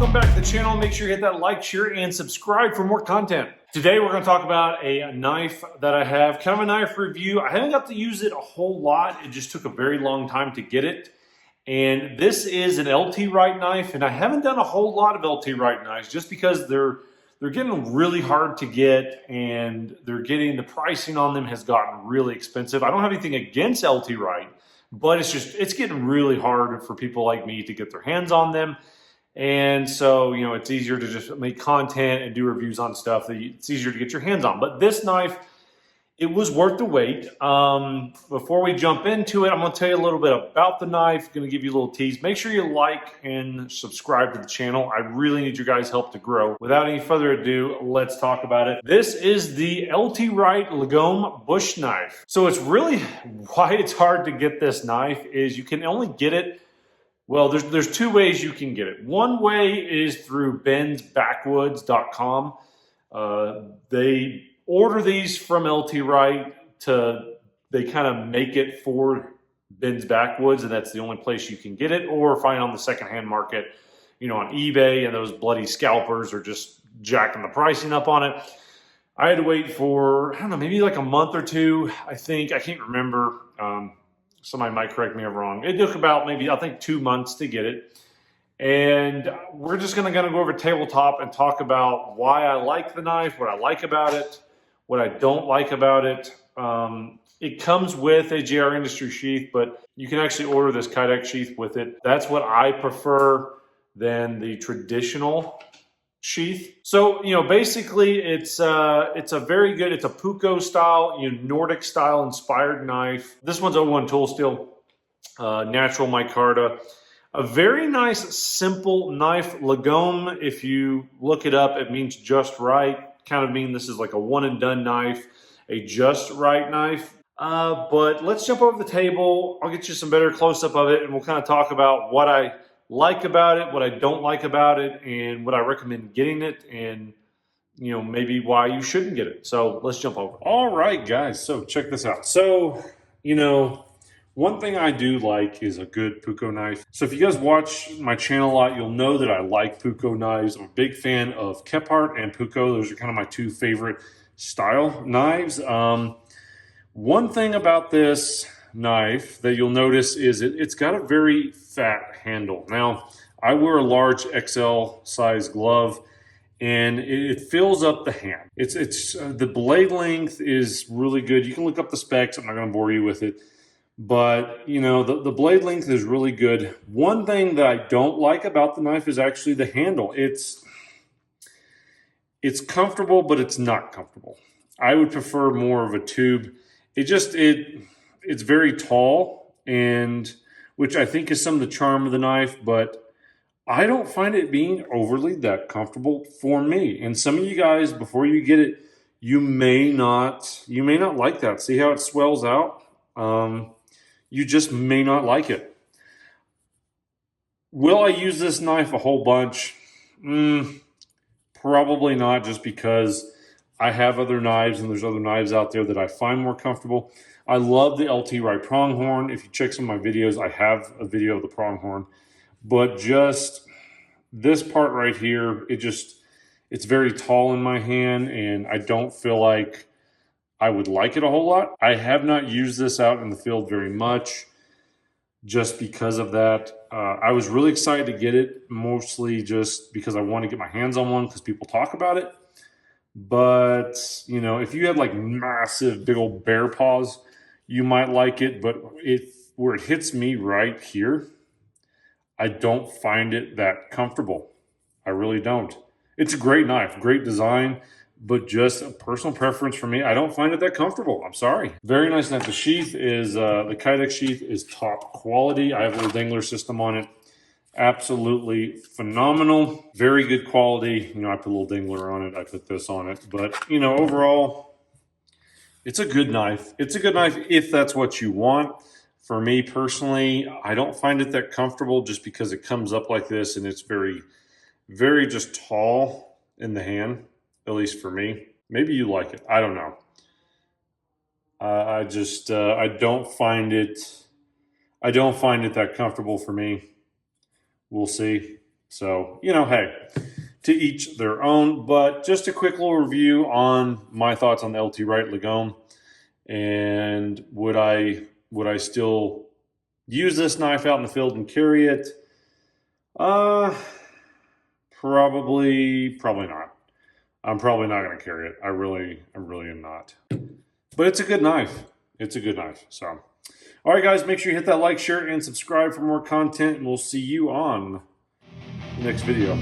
welcome back to the channel. Make sure you hit that like, share, and subscribe for more content. Today we're going to talk about a knife that I have, kind of a knife review. I haven't got to use it a whole lot. It just took a very long time to get it. And this is an LT Wright knife, and I haven't done a whole lot of LT Wright knives just because they're getting really hard to get, and the pricing on them has gotten really expensive. I don't have anything against LT Wright, but it's getting really hard for people like me to get their hands on them. And so, you know, it's easier to just make content and do reviews on stuff that it's easier to get your hands on. But this knife, it was worth the wait. Before we jump into it, I'm going to tell you a little bit about the knife. Going to give you a little tease. Make sure you like and subscribe to the channel. I really need your guys' help to grow. Without any further ado, let's talk about it. This is the LT Wright Lagom Bush Knife. So it's really why it's hard to get this knife is you can only get it. Well, there's two ways you can get it. One way is through bensbackwoods.com. They order these from LT Wright they kind of make it for Ben's Backwoods, and that's the only place you can get it, or find on the secondhand market, you know, on eBay, and those bloody scalpers are just jacking the pricing up on it. I had to wait for, I don't know, maybe like a month or two, I think. I can't remember. Somebody might correct me if I'm wrong. It took about maybe, I think, 2 months to get it. And we're just going to go over tabletop and talk about why I like the knife, what I like about it, what I don't like about it. It comes with a JR Industry sheath, but you can actually order this Kydex sheath with it. That's what I prefer than the traditional sheath. So, you know, basically it's a very good, it's a Puko style, you know, Nordic style inspired knife. This one's 01 tool steel, natural micarta. A very nice, simple knife. Lagom, if you look it up, it means just right. Kind of mean this is like a one and done knife, a just right knife. But let's jump over the table. I'll get you some better close up of it, and we'll kind of talk about what I like about it, what I don't like about it, and what I recommend getting it, and you know, maybe why you shouldn't get it. So let's jump over. All right, guys. So check this out. So, you know, one thing I do like is a good Puko knife. So if you guys watch my channel a lot, you'll know that I like Puko knives. I'm a big fan of Kephart and Puko. Those are kind of my two favorite style knives. One thing about this knife that you'll notice is it's got a very fat handle. Now, I wear a large XL size glove, and it fills up the hand. It's the blade length is really good. You can look up the specs. I'm not going to bore you with it, but you know, the blade length is really good. One thing that I don't like about the knife is actually the handle. It's comfortable, but it's not comfortable. I would prefer more of a tube. It's very tall, and which I think is some of the charm of the knife, but I don't find it being overly that comfortable for me. And some of you guys, before you get it, you may not like that. See how it swells out? You just may not like it. Will I use this knife a whole bunch? Probably not, just because I have other knives, and there's other knives out there that I find more comfortable. I love the LT Wright pronghorn. If you check some of my videos, I have a video of the pronghorn. But just this part right here, it's very tall in my hand, and I don't feel like I would like it a whole lot. I have not used this out in the field very much just because of that. I was really excited to get it, mostly just because I want to get my hands on one because people talk about it. But, you know, if you had like massive, big old bear paws, you might like it. But where it hits me right here, I don't find it that comfortable. I really don't. It's a great knife, great design, but just a personal preference for me. I don't find it that comfortable. I'm sorry. Very nice knife. The sheath is, the Kydex sheath is top quality. I have a little dangler system on it. Absolutely phenomenal. Very good quality. You know, I put a little dingler on it. I put this on it. But, you know, overall, it's a good knife. It's a good knife if that's what you want. For me personally, I don't find it that comfortable just because it comes up like this, and it's very, very just tall in the hand, at least for me. Maybe you like it. I don't know. I don't find it that comfortable for me. We'll see. So, you know, hey, to each their own. But just a quick little review on my thoughts on the LT Wright Lagom. And would I still use this knife out in the field and carry it? Probably not. I'm probably not going to carry it. I really am not. But it's a good knife. It's a good knife. So, all right, guys, make sure you hit that like, share, and subscribe for more content, and we'll see you on the next video.